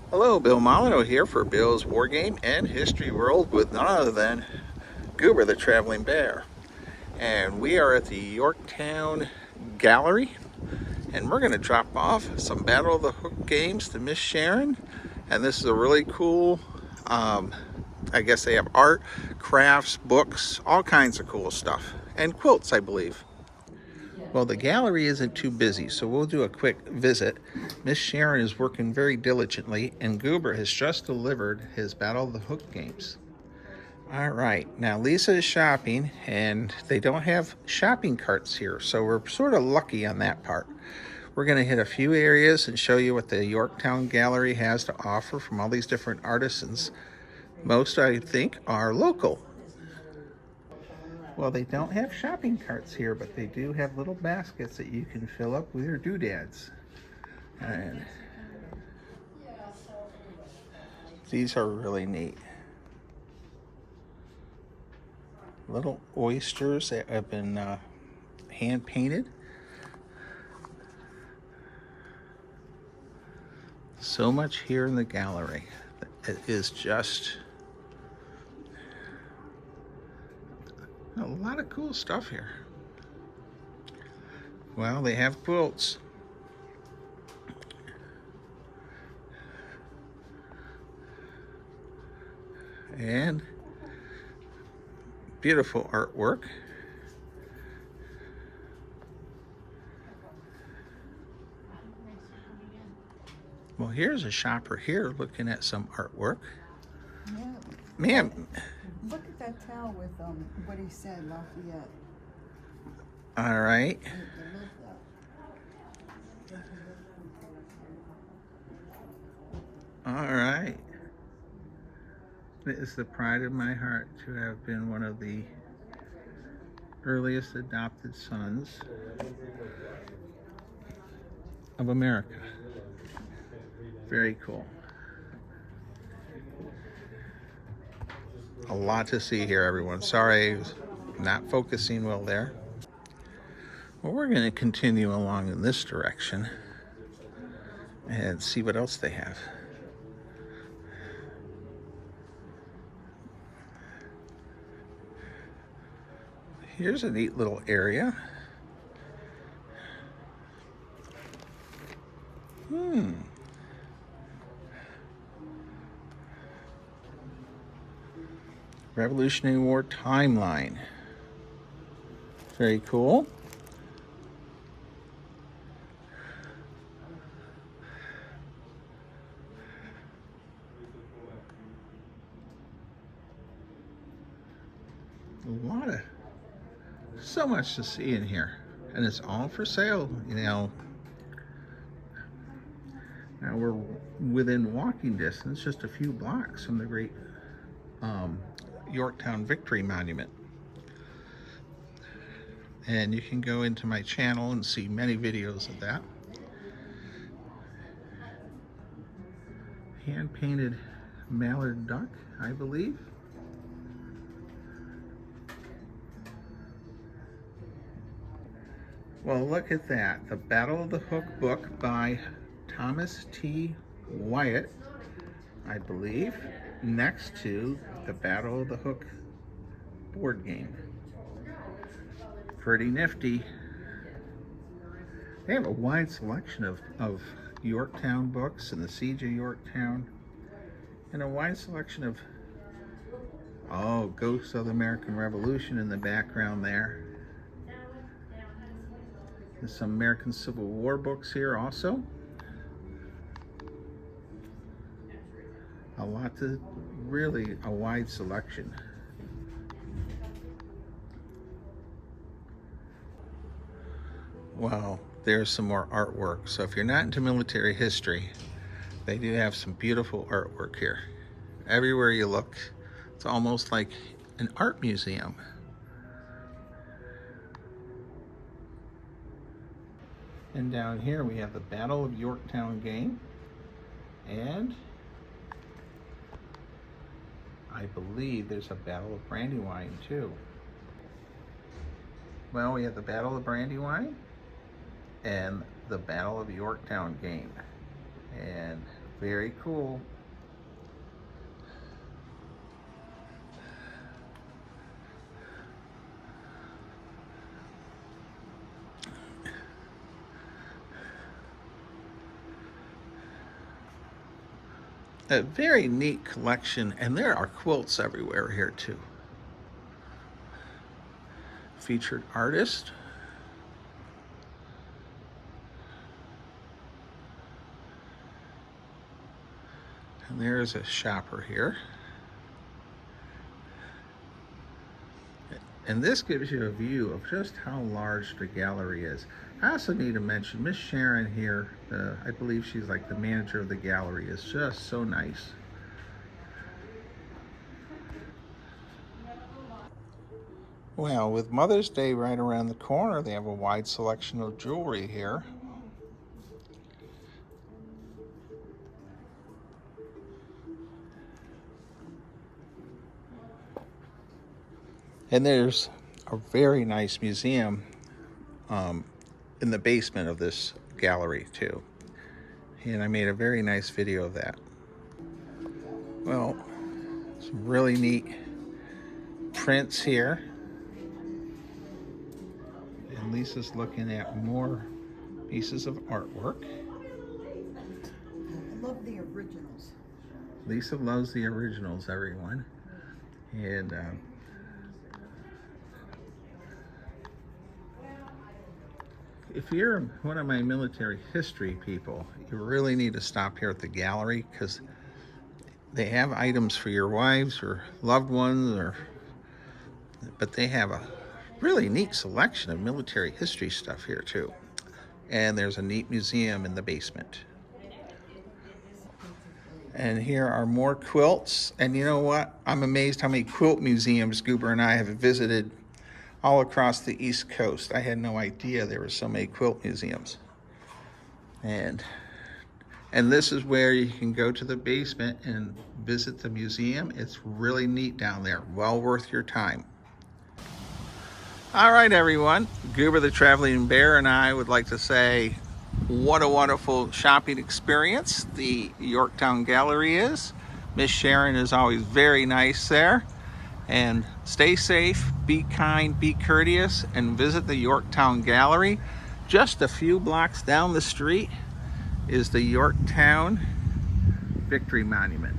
Hello, Bill Molyneux here for Bill's War Game and History World with none other than Goober the Traveling Bear. And we are at the Yorktown Gallery, and we're going to drop off some Battle of the Hook games to Miss Sharon. And this is a really cool, I guess they have art, crafts, books, all kinds of cool stuff. And quilts, I believe. Well, the gallery isn't too busy, so we'll do a quick visit. Miss Sharon is working very diligently, and Goober has just delivered his Battle of the Hook games. All right, now Lisa is shopping, and they don't have shopping carts here, so we're sort of lucky on that part. We're going to hit a few areas and show you what the Yorktown Gallery has to offer from all these different artisans. Most, I think, are local. Well, they don't have shopping carts here, but they do have little baskets that you can fill up with your doodads. And these are really neat. Little oysters that have been hand painted. So much here in the gallery. It is just a lot of cool stuff here. Well, they have quilts. And beautiful artwork. Well, here's a shopper here looking at some artwork. Yeah. Ma'am. Look at that towel with what he said, Lafayette. All right. All right. It is the pride of my heart to have been one of the earliest adopted sons of America. Very cool. A lot to see here, everyone. Sorry, I was not focusing well there. Well, we're going to continue along in this direction and see what else they have. Here's a neat little area. Revolutionary War timeline. Very cool. A lot of, so much to see in here, and it's all for sale, you know. Now we're within walking distance, just a few blocks from the great Yorktown Victory Monument. And you can go into my channel and see many videos of that. Hand-painted mallard duck, I believe. Well, look at that. The Battle of the Hook book by Thomas T. Wyatt, I believe, next to the Battle of the Hook board game. Pretty nifty. They have a wide selection of Yorktown books and the Siege of Yorktown, and a wide selection of, oh, Ghosts of the American Revolution in the background there. There's some American Civil War books here also. Really a wide selection. Wow, there's some more artwork. So if you're not into military history, they do have some beautiful artwork here. Everywhere you look, it's almost like an art museum. And down here we have the Battle of Yorktown game, and I believe there's a Battle of Brandywine too. Well, we have the Battle of Brandywine and the Battle of Yorktown game. And Very cool. A very neat collection, and there are quilts everywhere here too. Featured artist. And there's a shopper here. And this gives you a view of just how large the gallery is. I also need to mention Miss Sharon here, I believe she's like the manager of the gallery, is just so nice. Well, with Mother's Day right around the corner, they have a wide selection of jewelry here. And there's a very nice museum in the basement of this gallery too. And I made a very nice video of that. Well, some really neat prints here. And Lisa's looking at more pieces of artwork. I love the originals. Lisa loves the originals, everyone. And if you're one of my military history people, you really need to stop here at the gallery because they have items for your wives or loved ones, but they have a really neat selection of military history stuff here too. And there's a neat museum in the basement. And here are more quilts. And you know what? I'm amazed how many quilt museums Goober and I have visited all across the East Coast. I had no idea there were so many quilt museums. And this is where you can go to the basement and visit the museum. It's really neat down there. Well worth your time. All right, everyone. Goober the Traveling Bear and I would like to say what a wonderful shopping experience the Yorktown Gallery is. Miss Sharon is always very nice there. And stay safe, be kind, be courteous, and visit the Yorktown Gallery. Just a few blocks down the street is the Yorktown Victory Monument.